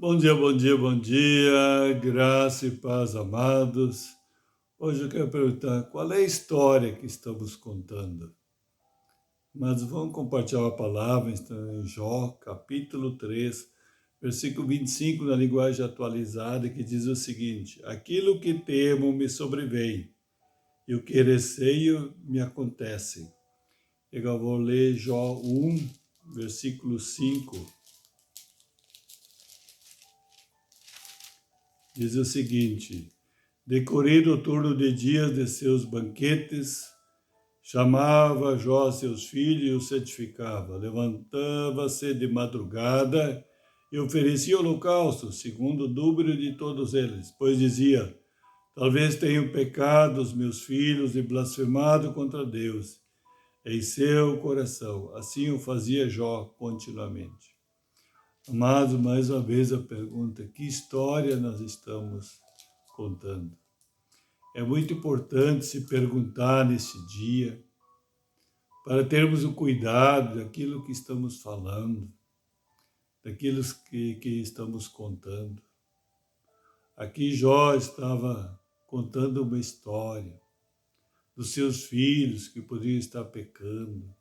Bom dia, bom dia, bom dia, graça e paz, amados. Hoje eu quero perguntar qual é a história que estamos contando. Mas vamos compartilhar a palavra, está em Jó, capítulo 3, versículo 25, na linguagem atualizada, que diz o seguinte: Aquilo que temo me sobrevém, e o que receio me acontece. Eu vou ler Jó 1, versículo 5. Diz o seguinte: Decorrido o turno de dias de seus banquetes, chamava Jó seus filhos e os certificava. Levantava-se de madrugada e oferecia holocausto, segundo o número de todos eles, pois dizia: Talvez tenham pecado os meus filhos e blasfemado contra Deus em seu coração. Assim o fazia Jó continuamente. Mas, mais uma vez, a pergunta: que história nós estamos contando? É muito importante se perguntar nesse dia, para termos o cuidado daquilo que estamos falando, daquilo que estamos contando. Aqui Jó estava contando uma história dos seus filhos que poderiam estar pecando,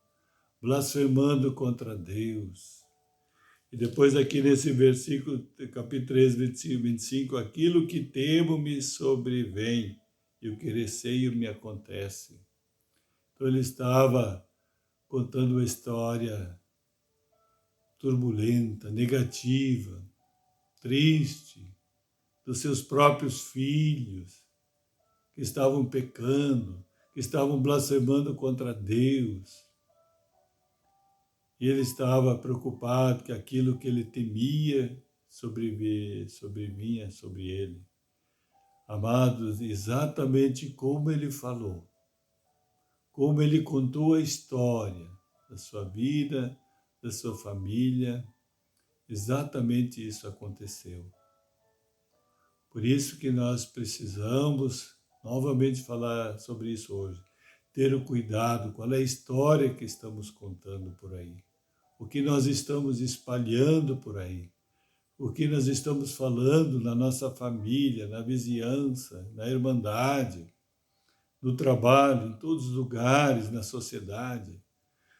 blasfemando contra Deus. E depois aqui nesse versículo, capítulo 3, versículo 25, aquilo que temo me sobrevém e o que receio me acontece. Então ele estava contando uma história turbulenta, negativa, triste, dos seus próprios filhos que estavam pecando, que estavam blasfemando contra Deus. E ele estava preocupado que aquilo que ele temia sobrevinha sobre ele. Amados, exatamente como ele falou, como ele contou a história da sua vida, da sua família, exatamente isso aconteceu. Por isso que nós precisamos novamente falar sobre isso hoje. Ter o cuidado, qual é a história que estamos contando por aí. O que nós estamos espalhando por aí. O que nós estamos falando na nossa família, na vizinhança, na irmandade, no trabalho, em todos os lugares, na sociedade.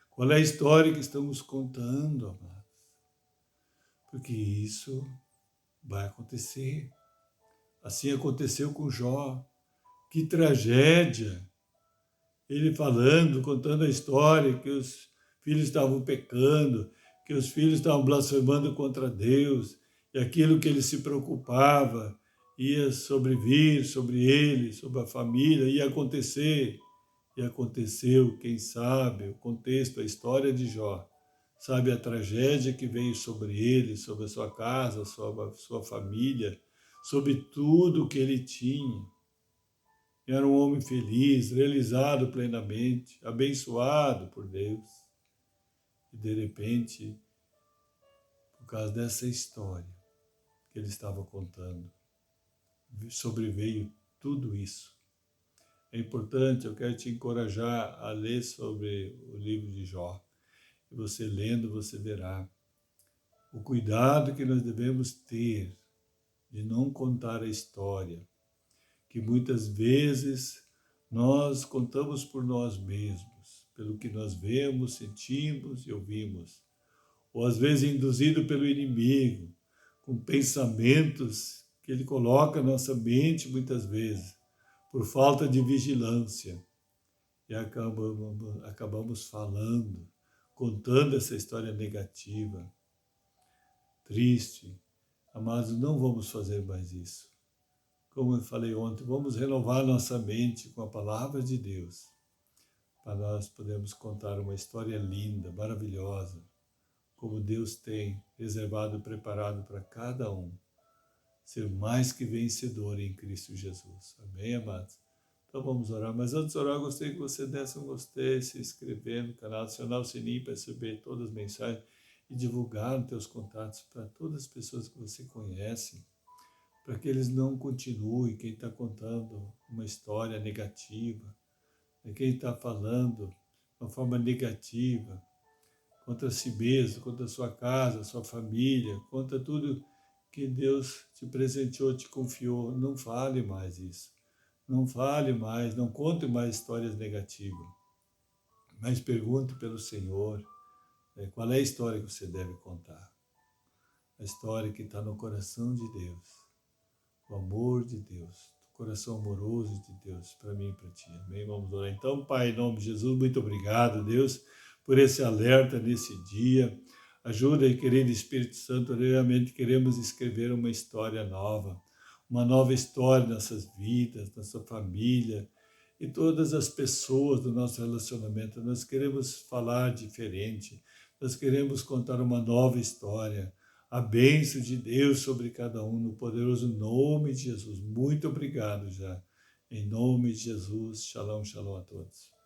Qual é a história que estamos contando, amados? Porque isso vai acontecer. Assim aconteceu com Jó. Que tragédia! Ele falando, contando a história que os filhos estavam pecando, que os filhos estavam blasfemando contra Deus, e aquilo que ele se preocupava ia sobrevir sobre ele, sobre a família, ia acontecer. E aconteceu, quem sabe, o contexto, a história de Jó, sabe a tragédia que veio sobre ele, sobre a sua casa, sobre a sua família, sobre tudo que ele tinha. Era um homem feliz, realizado plenamente, abençoado por Deus. E de repente, por causa dessa história que ele estava contando, sobreveio tudo isso. É importante, eu quero te encorajar a ler sobre o livro de Jó. E você lendo, você verá o cuidado que nós devemos ter de não contar a história, que muitas vezes nós contamos por nós mesmos, pelo que nós vemos, sentimos e ouvimos, ou às vezes induzido pelo inimigo, com pensamentos que ele coloca na nossa mente muitas vezes, por falta de vigilância, e acabamos falando, contando essa história negativa, triste. Amados, não vamos fazer mais isso. Como eu falei ontem, vamos renovar nossa mente com a palavra de Deus, para nós podermos contar uma história linda, maravilhosa, como Deus tem reservado e preparado para cada um, ser mais que vencedor em Cristo Jesus. Amém, amados? Então vamos orar, mas antes de orar, eu gostaria que você desse um gostei, se inscrever no canal, acionar o sininho para receber todas as mensagens e divulgar nos teus contatos para todas as pessoas que você conhece, para que eles não continuem, quem está contando uma história negativa, quem está falando de uma forma negativa, contra si mesmo, contra a sua casa, sua família, contra tudo que Deus te presenteou, te confiou. Não fale mais isso. Não fale mais, não conte mais histórias negativas. Mas pergunte pelo Senhor, qual é a história que você deve contar. A história que está no coração de Deus. O amor de Deus. O coração amoroso de Deus para mim e para ti. Amém? Vamos orar. Então, Pai, em nome de Jesus, muito obrigado, Deus, por esse alerta nesse dia. Ajuda, querido Espírito Santo, realmente queremos escrever uma história nova. Uma nova história nessas vidas, nossa família e todas as pessoas do nosso relacionamento. Nós queremos falar diferente. Nós queremos contar uma nova história. A bênção de Deus sobre cada um, no poderoso nome de Jesus. Muito obrigado já. Em nome de Jesus. Shalom, shalom a todos.